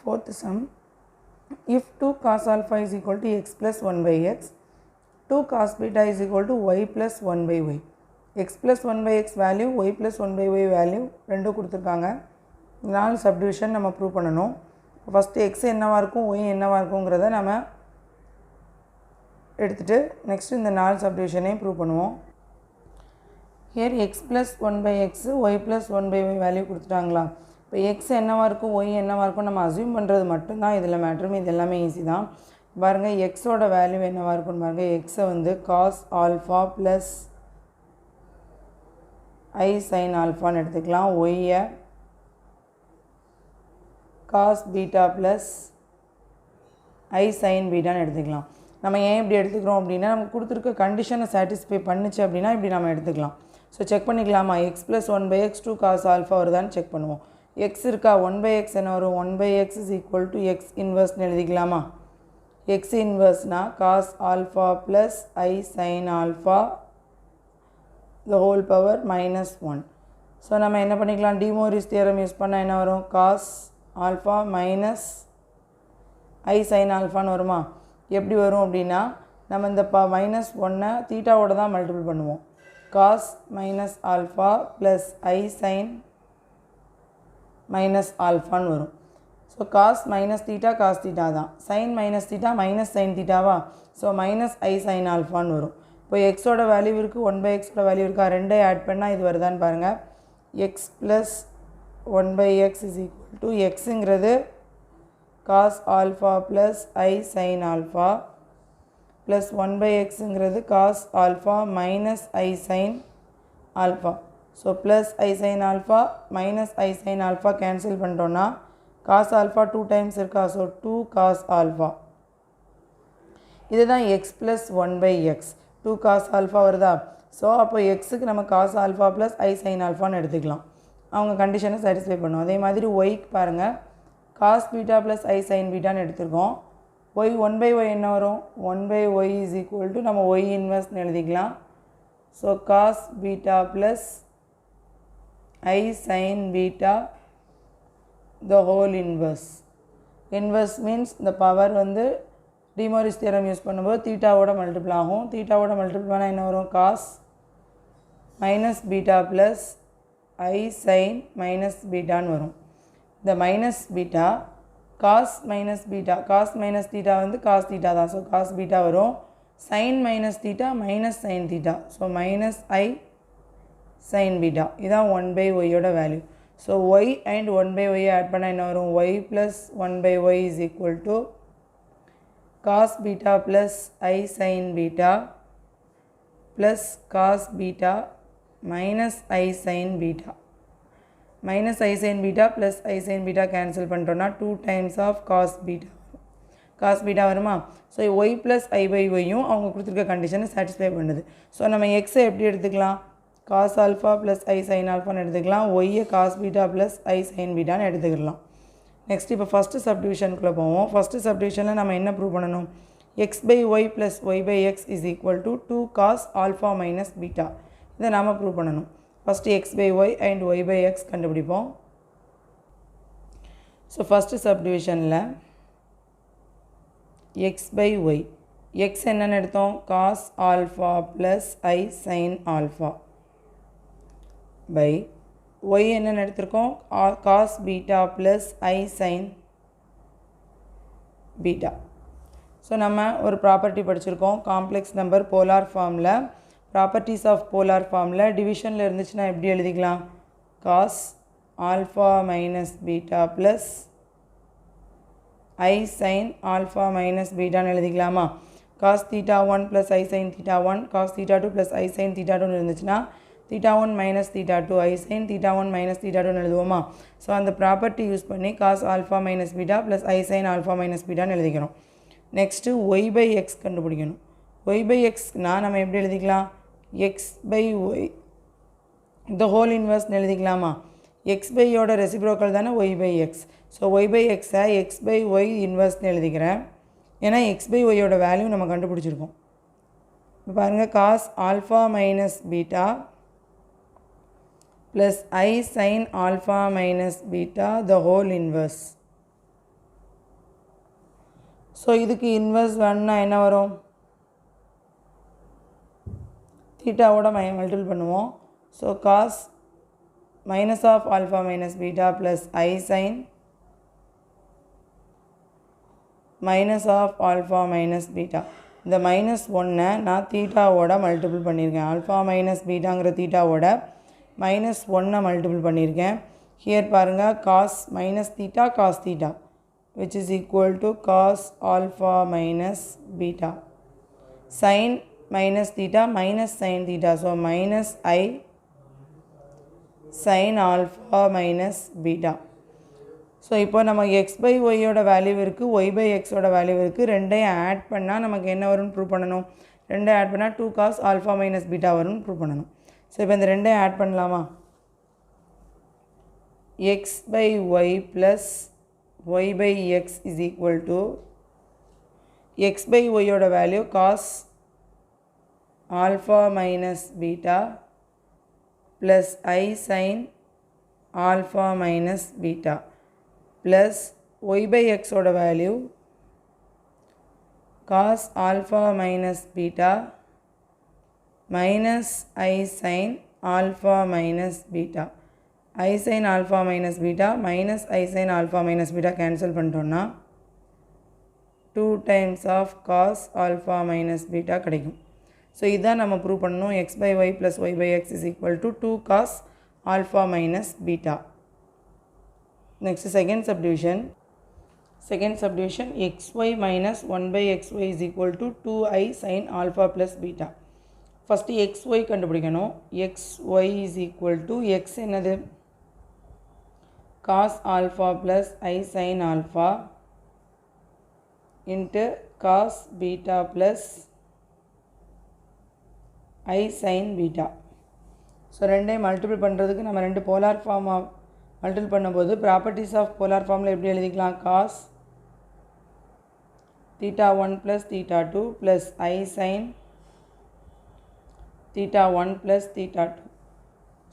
Fourth sum, if 2 cos alpha is equal to x plus 1 by x, 2 cos beta is equal to y plus 1 by y. X plus 1 by x value, y plus 1 by y value ரெண்டும் கொடுத்துருக்காங்க. 4 subdivision நம்ம prove பண்ணணும். First x என்னவாக இருக்கும், y என்னவாக இருக்குங்கிறத நம்ம எடுத்துகிட்டு நெக்ஸ்ட்டு இந்த 4 சப்டிவிஷனையும் ப்ரூவ் பண்ணுவோம். Here x plus 1 by x, y plus 1 by y value கொடுத்துட்டாங்களா. இப்போ x என்னவாக இருக்கும், y என்னவாக இருக்கும் நம்ம அசியூம் பண்ணுறது மட்டும்தான் இதில் மேட்ரும். இது எல்லாமே ஈஸி தான். பாருங்கள் எக்ஸோட வேல்யூ என்னவாக இருக்குன்னு பாருங்கள். எக்ஸை வந்து cos alpha plus i sign ஆல்ஃபான்னு எடுத்துக்கலாம். ஒய்யை cos beta plus i sign பீட்டான்னு எடுத்துக்கலாம். நம்ம ஏன் இப்படி எடுத்துக்கிறோம் அப்படின்னா நமக்கு கொடுத்துருக்க கண்டிஷனை சாட்டிஸ்ஃபை பண்ணிச்சு அப்படின்னா இப்படி நம்ம எடுத்துக்கலாம். ஸோ செக் பண்ணிக்கலாமா, x plus 1 by x 2 cos alpha வருதான்னு செக் பண்ணுவோம். எக்ஸ் இருக்கா, 1 by x என்ன வரும், 1 by x is equal to x இன்வர்ஸ்னு எழுதிக்கலாமா. x இன்வர்ஸ்னா cos alpha plus i sign alpha the whole power minus 1. So நம்ம என்ன பண்ணிக்கலாம், டிமோரிஸ் தியரம் யூஸ் பண்ணால் என்ன வரும், cos alpha minus i sign ஆல்ஃபான்னு வருமா. எப்படி வரும் அப்படின்னா நம்ம இந்த மைனஸ் 1 தீட்டாவோட தான் மல்டிபிள் பண்ணுவோம். Cos minus alpha plus i sign minus ஆல்ஃபான்னு வரும். So cos minus theta cos theta தான், sin minus theta minus sin தீட்டாவா. ஸோ மைனஸ் ஐ சைன் ஆல்ஃபான்னு வரும். இப்போ எக்ஸோட வேல்யூ இருக்குது, 1 by எக்ஸோட வேல்யூ இருக்கா, ரெண்டையும் ஆட் பண்ணால் இது வருதான்னு பாருங்கள். X plus 1 by x is equal to எக்ஸுங்கிறது cos alpha plus i sign alpha plus 1 by எக்ஸுங்கிறது cos alpha minus i sign alpha. So plus i sign alpha minus i sign alpha cancel பண்ணிட்டோன்னா cos alpha 2 times இருக்கா. So 2 cos alpha. இதுதான் x plus 1 by x, 2 cos alpha வருதா. So அப்போ எக்ஸுக்கு நம்ம cos alpha plus i sign ஆல்ஃபான்னு எடுத்துக்கலாம். அவங்க கண்டிஷனை சாட்டிஸ்ஃபை பண்ணுவோம். அதே மாதிரி ஒய்க்கு பாருங்கள், cos beta plus i sign பீட்டான்னு எடுத்துருக்கோம். ஒய் 1 by y என்ன வரும், 1 by y is equal to நம்ம ஒய் இன்வர்ஸ்னு எழுதிக்கலாம். So cos beta plus i sign beta the whole inverse. Inverse means இந்த பவர் வந்து டிமோரிஸ் தியரம் யூஸ் பண்ணும்போது தீட்டாவோட மல்டிபிள் ஆகும். தீட்டாவோட மல்டிபிள் பண்ணால் என்ன வரும், cos minus beta plus i sign minus பீட்டான்னு வரும். இந்த minus beta cos minus beta, cos minus theta வந்து காஸ் தீட்டா தான். ஸோ காஸ் பீட்டா வரும். Sign minus theta minus sign theta. So minus i sign beta. இதான் 1 by ஒய்யோட value. So y and 1 by y add பண்ணால் என்ன வரும், y plus 1 by y is equal to cos beta plus i sign beta plus cos beta minus i sign beta. Minus i sign beta plus i sign beta cancel பண்ணிட்டோன்னா 2 times of cos beta வரும். Cos beta வருமா. So y plus i by ஒய்யும் அவங்க கொடுத்துருக்க கண்டிஷனை satisfy பண்ணுது. So நம்ம எக்ஸை எப்படி எடுத்துக்கலாம், cos alpha plus i sign ஆல்ஃபான்னு எடுத்துக்கலாம். ஒய்யை cos beta plus i sign பீட்டான்னு எடுத்துக்கலாம். நெக்ஸ்ட் இப்போ ஃபஸ்ட்டு சப்டிவிஷனுக்குள்ளே போவோம். ஃபஸ்ட்டு சப்டிவிஷனில் நம்ம என்ன ப்ரூவ் பண்ணணும், x by y plus y by x is equal to 2 cos alpha minus beta. இதை நாம் ப்ரூவ் பண்ணணும். First x by y and y by x கண்டுபிடிப்போம். ஸோ ஃபஸ்ட்டு சப்டிவிஷனில் எக்ஸ் பை ஒய், எக்ஸ் என்னென்னு எடுத்தோம், cos alpha plus i sign alpha by y என்னென்னு எடுத்திருக்கோம், cos beta plus i sign beta. So நம்ம ஒரு ப்ராப்பர்ட்டி படிச்சிருக்கோம், காம்ப்ளெக்ஸ் நம்பர் போலார் ஃபார்மில். ப்ராப்பர்ட்டிஸ் ஆஃப் போலார் ஃபார்மில் டிவிஷனில் இருந்துச்சுன்னா எப்படி எழுதிக்கலாம், cos alpha minus beta plus i sign alpha minus பீட்டான்னு எழுதிக்கலாமா. Cos theta 1 plus i sin theta 1, cos theta 2 plus i sin theta 2 இருந்துச்சுன்னா theta 1 minus theta 2 i sin theta 1 minus theta 2 எழுதுவோமா. So அந்த ப்ராப்பர்ட்டி யூஸ் பண்ணி cos alpha minus beta plus i sign alpha minus பீட்டான்னு எழுதிக்கிறோம். Next y by x கண்டுபிடிக்கணும். Y by எக்ஸ்னால் நம்ம எப்படி எழுதிக்கலாம், x by y the whole இன்வர்ஸ்னு எழுதிக்கலாமா. எக்ஸ் பையோட ரெசிப்ரோக்கல் தானே y by x. So y by எக்ஸை எக்ஸ் பை ஒய் இன்வர்ஸ்னு எழுதிக்கிறேன். ஏன்னா எக்ஸ் பை ஒய்யோட வேல்யூ நம்ம கண்டுபிடிச்சிருக்கோம். இப்போ பாருங்கள், cos alpha minus beta plus I sin alpha minus beta the whole inverse. So இதுக்கு இன்வெர்ஸ் வேணும்னா என்ன வரும்? தீட்டாவோட மல்டிபிள் பண்ணுவோம். So cos minus of alpha minus beta plus i sign minus of alpha minus beta. இந்த -1 நான் தீட்டாவோட multiple பண்ணியிருக்கேன். ஆல்ஃபா மைனஸ் பீட்டாங்கிற தீட்டாவோட -1 மல்டிபிள் பண்ணியிருக்கேன். ஹியர் பாருங்கள், cos minus theta cos theta which is equal to cos alpha minus beta. Sin minus theta minus sin theta. So minus I sin alpha minus beta. So இப்போ நம்ம X by ஒய்யோட value இருக்குது, Y by எக்ஸோட value இருக்குது. ரெண்டையும் add பண்ணால் நமக்கு என்ன வரும்னு ப்ரூவ் பண்ணணும்? ரெண்டையும் ஆட் பண்ணால் 2 cos ஆல்ஃபா மைனஸ் பீட்டா வரும்னு ப்ரூவ் பண்ணணும். ஸோ இப்போ இந்த ரெண்டையும் ஆட் பண்ணலாமா? X by y plus y by x is equal to x by ஒய்யோட value cos alpha minus beta plus i sign alpha minus beta plus y by x ஓட value cos alpha minus beta minus I sin alpha minus beta. I sin alpha minus beta minus I sin alpha minus beta cancel பண்ணிட்டோம்னா 2 times of cos alpha minus beta கிடைக்கும். So இதான் நம்ம prove பண்ணணும். x by y plus y by x is equal to 2 cos alpha minus beta. Next second subdivision xy minus 1 by xy is equal to 2i sin alpha plus beta. First xy கண்டுபிடிக்கணும். xy is equal to x என்னது? cos alpha plus I sin alpha into cos beta plus I sin beta. So ரெண்டையும் multiple பண்ணுறதுக்கு நம்ம ரெண்டு polar ஃபார்மாக multiple பண்ணும்போது properties of polar ஃபார்மில் எப்படி எழுதிக்கலாம்? Cos theta 1 plus theta 2 plus i sin theta 1 plus theta 2.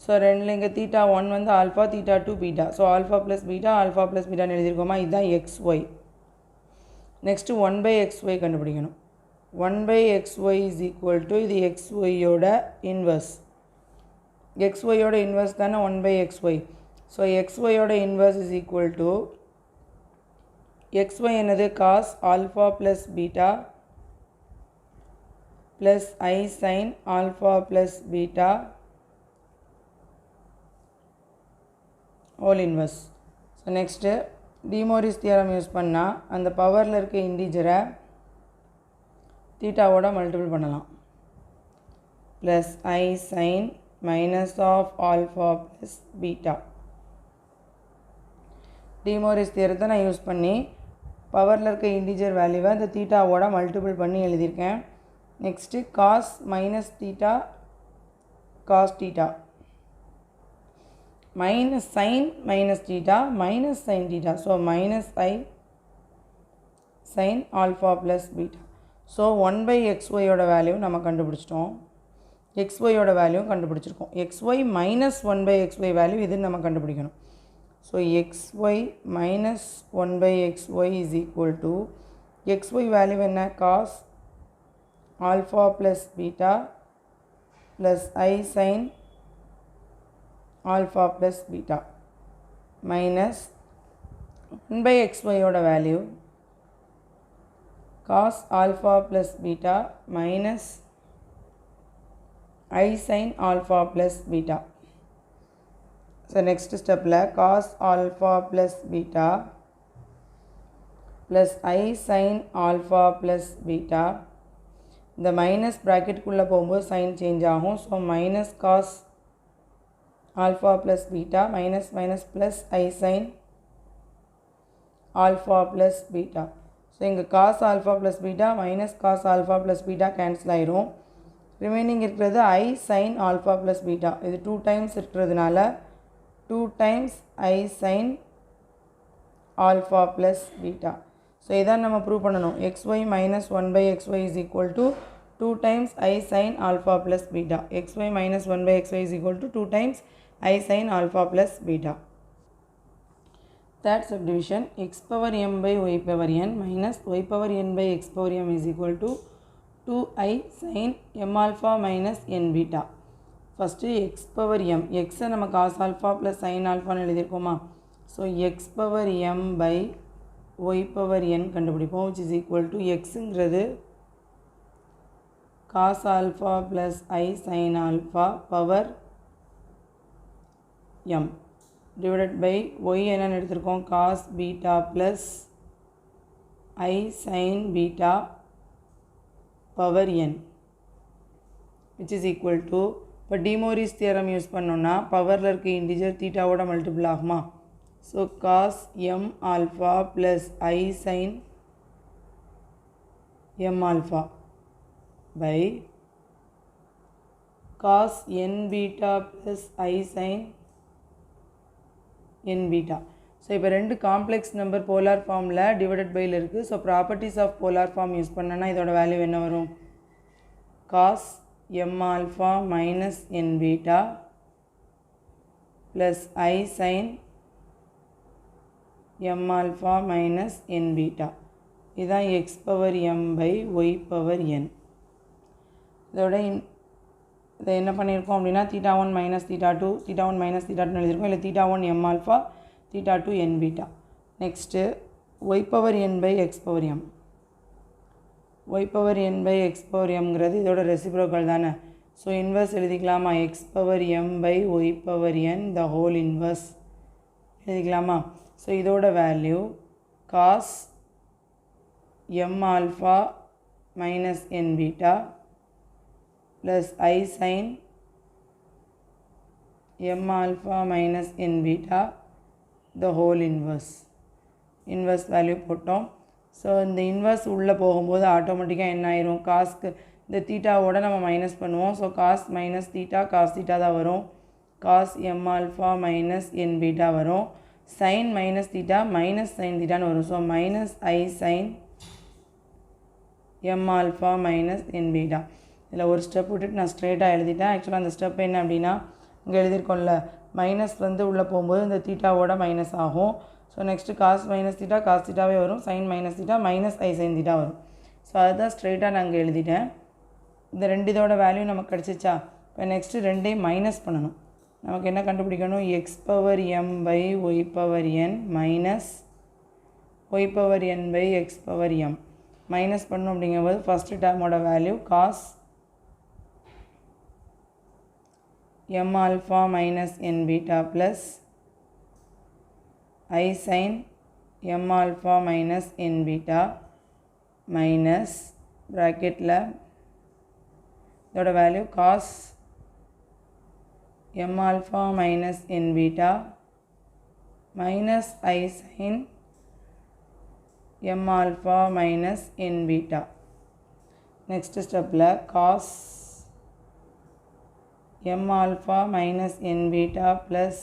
So ரெண்டில் இங்கே தீட்டா 1 வந்து alpha, theta 2 beta. So alpha plus பீட்டான்னு எழுதியிருக்கோமா? இதுதான் xy. நெக்ஸ்ட்டு 1 by xy கண்டுபிடிக்கணும். 1 by xy is equal to இது xyயோட இன்வர்ஸ். xyயோட இன்வர்ஸ் தானே 1 by xy. ஸோ xyயோட inverse is equal to xy என்னது? Cos alpha plus beta plus i sign alpha plus beta whole inverse. So next De Moivre's theorem use பண்ணால் அந்த பவரில் இருக்க இன்டீஜரை தீட்டாவோட மல்டிபிள் பண்ணலாம். Plus i sign minus of alpha plus beta. De Moivre's தியரத்தை நான் யூஸ் பண்ணி பவரில் இருக்க இன்டிஜர் வேல்யூவை அந்த தீட்டாவோட மல்டிபிள் பண்ணி எழுதியிருக்கேன். Next cos minus theta cos theta minus sin minus theta minus sign theta. So minus i sign alpha plus beta. So 1 by xyயோட வேல்யூ நம்ம கண்டுபிடிச்சிட்டோம். xyயோட வேல்யூ கண்டுபிடிச்சிருக்கோம். xy minus 1 by xy value இது நம்ம கண்டுபிடிக்கணும். So xy minus 1 by xy is equal to xy value என்ன? cos alpha plus beta plus I sin alpha plus beta minus 1 by xy ஓட value cos alpha plus beta minus I sin alpha plus beta. So next step la cos alpha plus beta plus I sin alpha plus beta. The minus bracket குள்ள போகும்போது sin change ஆகும். So minus cos alpha plus beta minus minus plus I sin alpha plus beta. So இங்க cos alpha plus beta minus cos alpha plus beta cancel ஆயிரும். Remaining இருக்கிறது I sin alpha plus beta. இது 2 times இருக்கிறதுனால 2 times I sin alpha plus beta. So இதான் நம்ம prove பண்ணணும். xy minus 1 by xy is equal to 2 times I sin alpha plus beta. xy minus 1 by xy is equal to 2 times I sin alpha plus beta. Third subdivision, x power m by y power n minus y power n by x power m is equal to 2i sin m alpha minus n beta. First x power m, x நம்ம cos alpha plus sin alpha எழுதிருக்கோமா. So x power m by y power n கண்டுபிடிப்போம், which is equal to xங்கிறது cos alpha plus I sin alpha power m divided by y என்னன்னு எடுத்திருக்கோம் cos beta plus I sin beta power n, which is equal to, இப்போ De Moivre's theorem use பண்ணோன்னா பவரில் இருக்க integer தீட்டாவோட multiple ஆகுமா. So cos m alpha plus I sin m alpha by cos n beta plus I sin n beta. So இப்போ ரெண்டு complex number polar ஃபார்மில் divided பையில் இருக்குது. So properties of polar form use பண்ணனா இதோட value என்ன வரும், cos m alpha minus n beta plus I sin m alpha minus n beta. இதுதான் x power m by y power n. இதோட இதை என்ன பண்ணியிருக்கோம் அப்படின்னா theta 1 minus theta 2, theta 1 minus theta 2 எழுதியிருக்கோம். இல்லை theta 1 m alpha, theta 2 n beta. Next y power n by x power m. y power n by x power mங்கிறது இதோட reciprocal தானே. ஸோ இன்வர்ஸ் எழுதிக்கலாமா, x power m by y power n the whole inverse எழுதிக்கலாமா. So இதோட value cos m alpha minus n beta plus I sin m alpha minus n beta the whole inverse. Inverse value போட்டோம். So இந்த inverse உள்ளே போகும்போது ஆட்டோமேட்டிக்காக என்ன ஆயிரும், காஸ்க்கு இந்த தீட்டாவோட நம்ம மைனஸ் பண்ணுவோம். So cos minus theta cos theta தான் வரும். Cos m alpha minus n beta வரும். Sign minus theta minus sin தீட்டான்னு வரும். So minus i sin m alpha minus n beta. இதில் ஒரு ஸ்டெப் விட்டுட்டு நான் ஸ்ட்ரெயிட்டாக எழுதிட்டேன். ஆக்சுவலாக அந்த ஸ்டெப் என்ன அப்படின்னா, இங்கே எழுதியிருக்கோம்ல மைனஸ் வந்து உள்ளே போகும்போது இந்த தீட்டாவோட மைனஸ் ஆகும். So next cos minus theta cos தீட்டாவே வரும். Sign minus theta minus i sin theta வரும். ஸோ அதுதான் ஸ்ட்ரெயிட்டாக நான் இங்கே எழுதிட்டேன். இந்த ரெண்டு இதோட வேல்யூ நமக்கு கிடச்சிச்சா. இப்போ நெக்ஸ்ட்டு ரெண்டையும் மைனஸ் பண்ணணும். நமக்கு என்ன கண்டுபிடிக்கணும், x power m by y power n minus y power n by x power m minus பண்ணணும். அப்படிங்கும்போது ஃபஸ்ட்டு டேர்மோட value cos m alpha minus n beta plus I sin m alpha minus n beta minus bracket la இதோட value cos m alpha minus n beta minus I sin m alpha minus n beta. Next step la cos m alpha minus n beta plus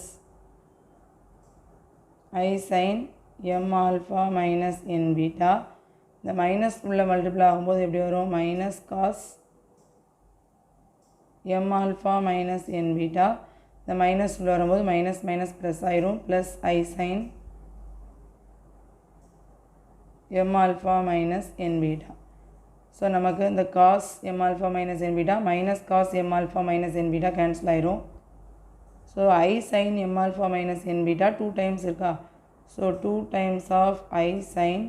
I sin m alpha minus n beta. இந்த minus உள்ள multiple ஆகும்போது எப்படி வரும், minus cos m alpha minus n beta. இந்த minus உள்ள வரும்போது minus minus plus ஆயிரும், ப்ளஸ் I sin m alpha minus n beta. So நமக்கு இந்த cos m alpha minus n beta minus cos m alpha minus n beta cancel ஆயிரும். So i sin m alpha minus n beta 2 times இருக்கா. So 2 times of i sin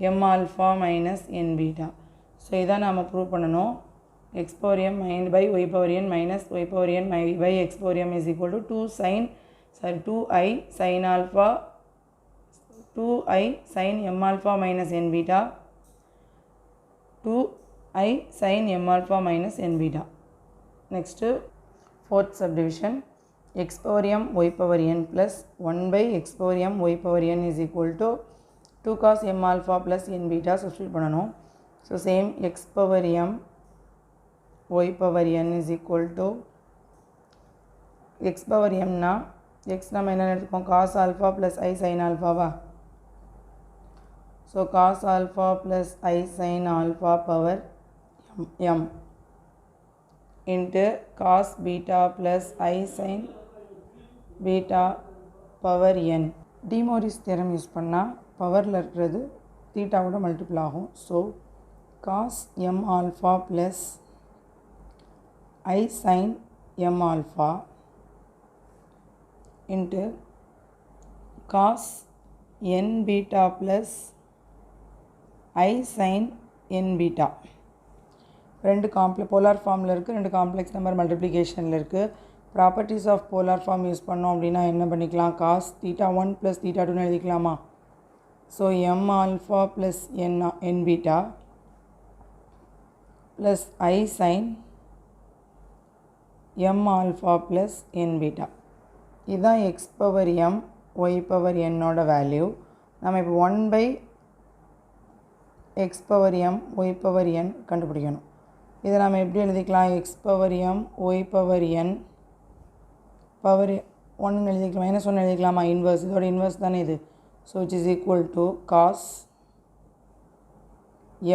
m alpha minus n beta. So இதான் நாம் prove பண்ணணும். X power m மைன் by y power n minus y power n by x power m is equal to 2i sine alpha 2i sin m alpha minus n beta 2i sin m alpha minus n beta. Next fourth subdivision, x power m y power n plus 1 by x power m y power n is equal to 2 cos m alpha plus n beta substitute பண்ணணும். So same x power m y power n is equal to x power m na x நம்ம என்ன எடுத்துக்கோம், cos alpha plus I sin alpha வா. So cos alpha plus I sin alpha power m into cos beta plus I sin beta power n. De Moivre's theorem use பண்ணால் பவரில் இருக்கிறது தீட்டாவோட multiple ஆகும். So cos m alpha plus i sin m alpha into cos n beta plus i sin n beta. ரெண்டு polar ஃபார்மில் இருக்குது, ரெண்டு complex number மல்டிப்ளிகேஷனில் இருக்குது. Properties of polar form use பண்ணோம் அப்படின்னா என்ன பண்ணிக்கலாம், காஸ் தீட்டா 1 ப்ளஸ் தீட்டா 2ன்னு எழுதிக்கலாமா. So m alpha plus n beta plus i sin m alpha plus n beta. இதுதான் x power m y power என்னோட வேல்யூ. நம்ம இப்போ 1/x power m y power n கண்டுபிடிக்கணும். இதை நம்ம எப்படி எழுதிக்கலாம், x power m y power n power 1 எழுதிக்கலாம், -1 எழுதிக்கலாமா. இன்வர்ஸ், இதோட இன்வர்ஸ் தானே இது. So it is equal to cos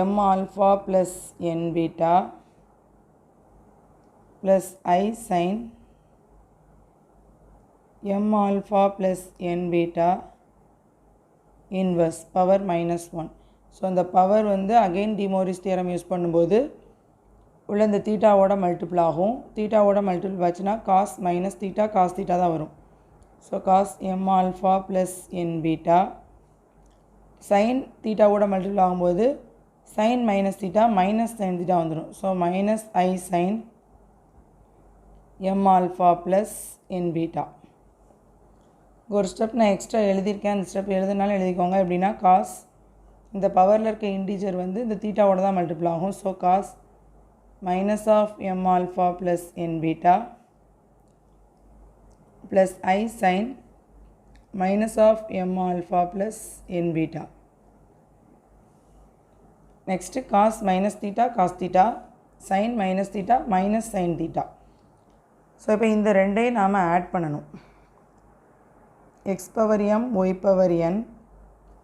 m alpha plus n beta plus i sin m alpha plus n beta inverse power -1. ஸோ அந்த பவர் வந்து again De Moivre's theorem use பண்ணும்போது உள்ள இந்த தீட்டாவோட மல்டிபிள் ஆகும். தீட்டாவோட மல்டிபிள் ஆச்சுன்னா cos minus theta cos theta தான் வரும். So cos m alpha plus n beta sin தீட்டாவோட மல்டிபிள் ஆகும்போது sin minus theta minus sign theta வந்துடும். So minus i sin m alpha plus n beta. ஒரு step நான் extra எழுதியிருக்கேன், அந்த step எழுதுனாலும் எழுதிக்கோங்க. எப்படின்னா காஸ் இந்த பவரில் இருக்க இன்டீஜர் வந்து இந்த தீட்டாவோட தான் மல்டிபிள் ஆகும். So cos minus of m alpha plus n beta plus I sin minus of m alpha plus n beta. Next cos minus theta cos theta sin minus theta minus sin theta. So இப்போ இந்த ரெண்டையும் நாம் add பண்ணணும். x power m y power n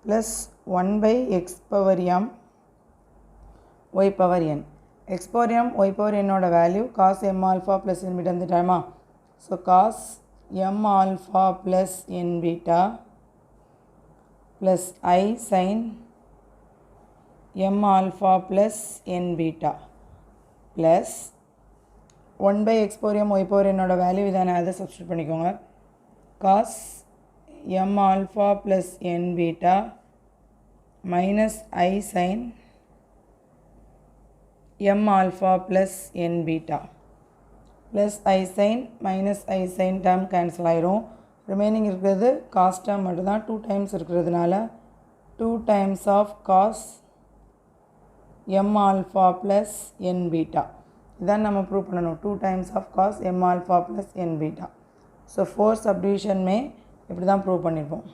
plus 1/x power m y power n. x power m y power n ஓட value cos m alpha plus n beta வந்துட்டாமா. ஸோ cos m alpha plus n beta plus I sin m alpha plus n beta plus 1/x power m y power n ஓட value இதானே, அதை substitute பண்ணிக்கோங்க. cos m alpha plus n beta minus I sin m alpha plus n beta plus I sin minus I sin term cancel ஆயிரும். Remaining இருக்கிறது cos term மட்டும்தான். 2 times இருக்கிறதுனால 2 times of cos m alpha plus n beta. இதான் நம்ம prove பண்ணணும், 2 times of cos m alpha plus n beta. So 4 சப்டிவிஷனுமே இப்படி தான் prove பண்ணியிருப்போம்.